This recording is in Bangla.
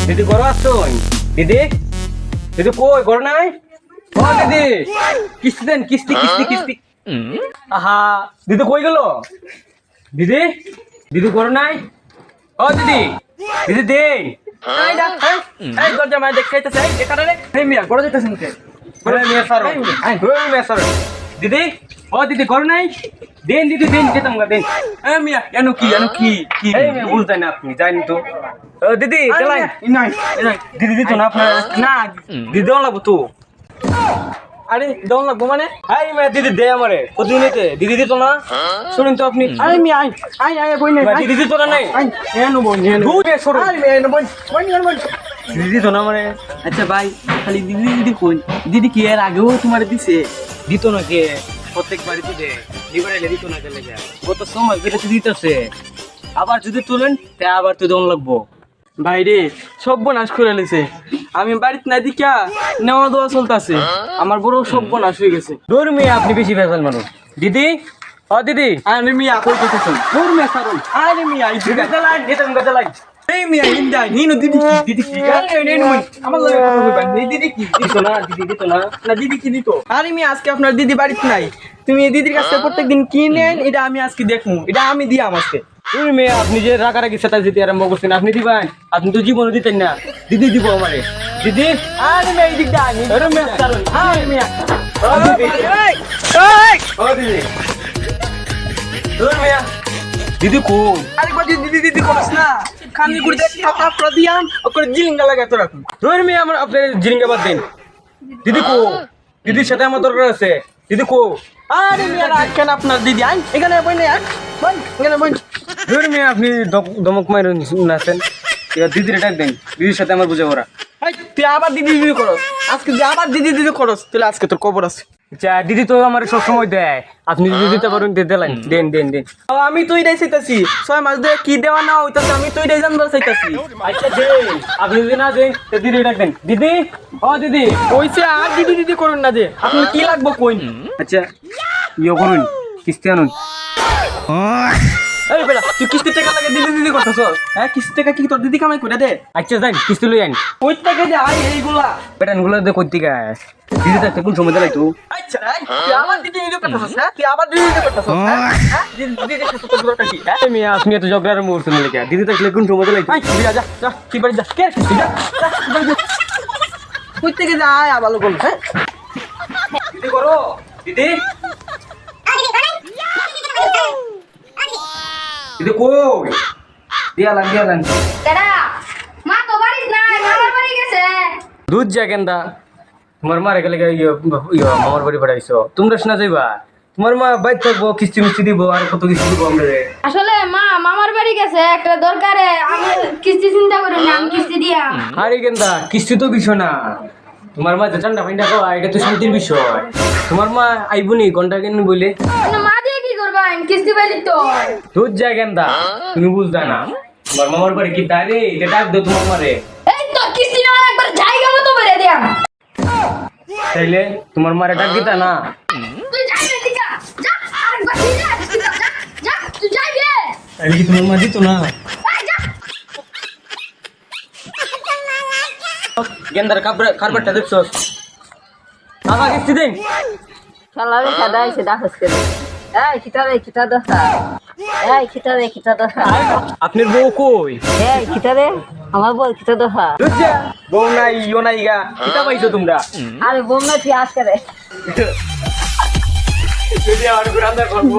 দিদি ঘর আসছই দিদি দিদি কই ঘর নাই ও দিদি কিস্তি দেন কিস্তি কিস্তি কিস্তি আহা দিদি কই গেল দিদি দিদি ঘর নাই ও দিদি দিদি দেন এই দা এই দরজা মাই দেখাইতেছে এই দেখা রে এই মিয়া ঘর যাইতেছেন কে ঘর মিয়া স্যার এই মিয়া স্যার দিদি ও দিদি ঘর নাই দেন দিদি দেন যেতাম গা দেন এই মিয়া এনো কি এই মিয়া বুঝতেন না আপনি জানেন তো দিদি চালাই নাই দিদি দিত না আপনার না দিদি দেওয়া লাগবো তো আরে দেওয়া লাগবো মানে আই মিয়া দিদি দে আমারে প্রতিদিনতে দিদি দিত না শুনেন তো আপনি আরে মিয়া আই বই না দিদি দিত না নাই এনো বই এনো দুধে সরো আরে মিয়া এনো বই দিদি দিত না মানে আচ্ছা ভাই খালি দিদি দিদি কই দিদি কি এর আগেও তোমার দিছে দিত না কে প্রত্যেক বাড়ি তো দে দিবারে দিত না কে লেগে কত সময় কেটে দিতেছে আবার যদি তুলেন তে আবার তো দেওয়া লাগবো ভাই রে সর্বনাশ করে লেছে আমি বাড়িতে না দিকা নেওয়া দেওয়া চলতেছে আমার বড় সর্বনাশ হয়ে গেছে দূর মেয়ে আপনি বেশি ভেজাল মানুষ দিদি ও দিদি আরে মিয়া কই কইতেছেন দূর মিয়া সারুন আরে মিয়া এই দিদি চালাই দিতাম গা চালাই এই মিয়া ইন্দা নিনো দিদি কি আরে নেন মই আমার লাগে কথা কইবা এই দিদি কি দিত না দিদি দিত না না দিদি কি দিত আরে মিয়া আজকে আপনার দিদি বাড়িতে নাই তুমি এই দিদির কাছে প্রত্যেকদিন কি নেন এটা আমি আজকে দেখমু এটা আমি দিয়াম আজকে তুমি মেয়ে আপনি যে রাগারাগি সেটা দিতে আরম্ভ করছেন আপনি দিবেন আপনি তো জীবনে দিতেন না দিদি দিব আমারে দিদি আরে মিয়া এই দিকটা আমি আরে মেয়ে চালুন আরে মিয়া ও দিদি ও দিদি দূর মেয়ে দিদি কো আরে কই দিদি করছ না খানি গুড়তে থাপড়া দিয়াম ওকর জিলিঙ্গা লাগা তো রাখুন দূর মেয়ে আমার আপনার জিরিঙ্গা বাদ দেন দিদি কো দিদির সাথে আমার দরকার আছে দিদি কো আরে মিয়া রাখেন আপনার দিদি আই এখানে বই না বই এখানে বই দূর মেয়ে আপনি দমক মাইরুন নাছেন এবার দিদির ডাক দেন দিদির সাথে আমার বুঝে ওরা এই তুই আবার দিদি করস আজকে যে আবার দিদি করস তাহলে আজকে তোর খবর আছে আচ্ছা দিদি তো আমার সব সময় দেয় আপনি যদি দিতে পারেন দেন দেন আমি তো এটাই চাইতাছি 6 মাস ধরে কি দেওয়া না হইতাছে আমি তো এটাই জানবার চাইতাছি আচ্ছা দেন আপনি যদি না দেন তো দিদি ডাক দেন দিদি ও দিদি কইছে আর দিদি করুন না যে আপনি কি লাগবো কইন আচ্ছা ইয়ে করুন কিস্তি আনুন এই বেটা তুই কিস্তি টাকা লাগে দিদি করতেছস হ্যাঁ কিস্তি টাকা কি তোর দিদি কামাই করে দে আচ্ছা যাই কিস্তি লই আন কই থেকে যে আই এইগুলা বেটানগুলো দে কই থেকে দিদি তো কোন সময় দিলাই তো আচ্ছা তুই আবার দিদি করতেছস হ্যাঁ তুই আবার দিদি করতেছস হ্যাঁ দিদি সাথে তোর দরকার কি হ্যাঁ আমি আপনি এত ঝগড়ার মুহূর্তে নিলে কে দিদি থাকলে কোন সময় দিলাই আই যা কি বাড়ি যা কে কিস্তি যা কই থেকে যে আয় আবার লোক হ্যাঁ দিদি করো দিদি দিদি কই দিয়ালান কেডা মা তো বাড়ি নাই মামার বাড়ি গেছে দুধ যা কেন্দা তোমার মারে গেলে মামার বাড়ি পাঠাইছো তোমরা শোনা যাইবা তোমার মা বাইর থাকবো কিস্তি মিস্তি দিব আর কত কিস্তি দিব আমরা আসলে মা মামার বাড়ি গেছে একটা দরকারে আমি কিস্তি চিন্তা করি না আমি কিস্তি দিয়াম আরে কেন্দা কিস্তি তো বিষয় না তোমার মা যে ঠান্ডা ফাইন্ডা খাওয়া এটা তো শান্তির বিষয় তোমার মা আইবুনি ঘন্টা কেন বলে মা দিয়ে কি করবা কিস্তি পাইলি তো দুধ যা কেন্দা তুমি বুঝতা না তোমার মামার বাড়ি কি দাঁড়ে এটা ডাক দো তোমার মারে এই তো কিস্তি না একবার জায়গা মতো বেরে দিয়াম তাইলে তোমার মারে ডাক দিতা না তুই যাই রে দিকা যা আরেকবার যা তুই যাই রে তাইলে কি তোমার মা দিত না যা গেন্দার কারবারটা দেখছস বাবা কিস্তি দেন শালারে সাদা এসে ডাকস করে এই কিটা দশা এই কিটা দশা আপনার বউ কই এই কিটারে আমার বল কিটা দশা দুধ যা বউ নাই ইও নাই গা কিতা পাইছো তোমরা আরে বোম না তুই আজ করে যদি আমার ঘুরান্দার করবো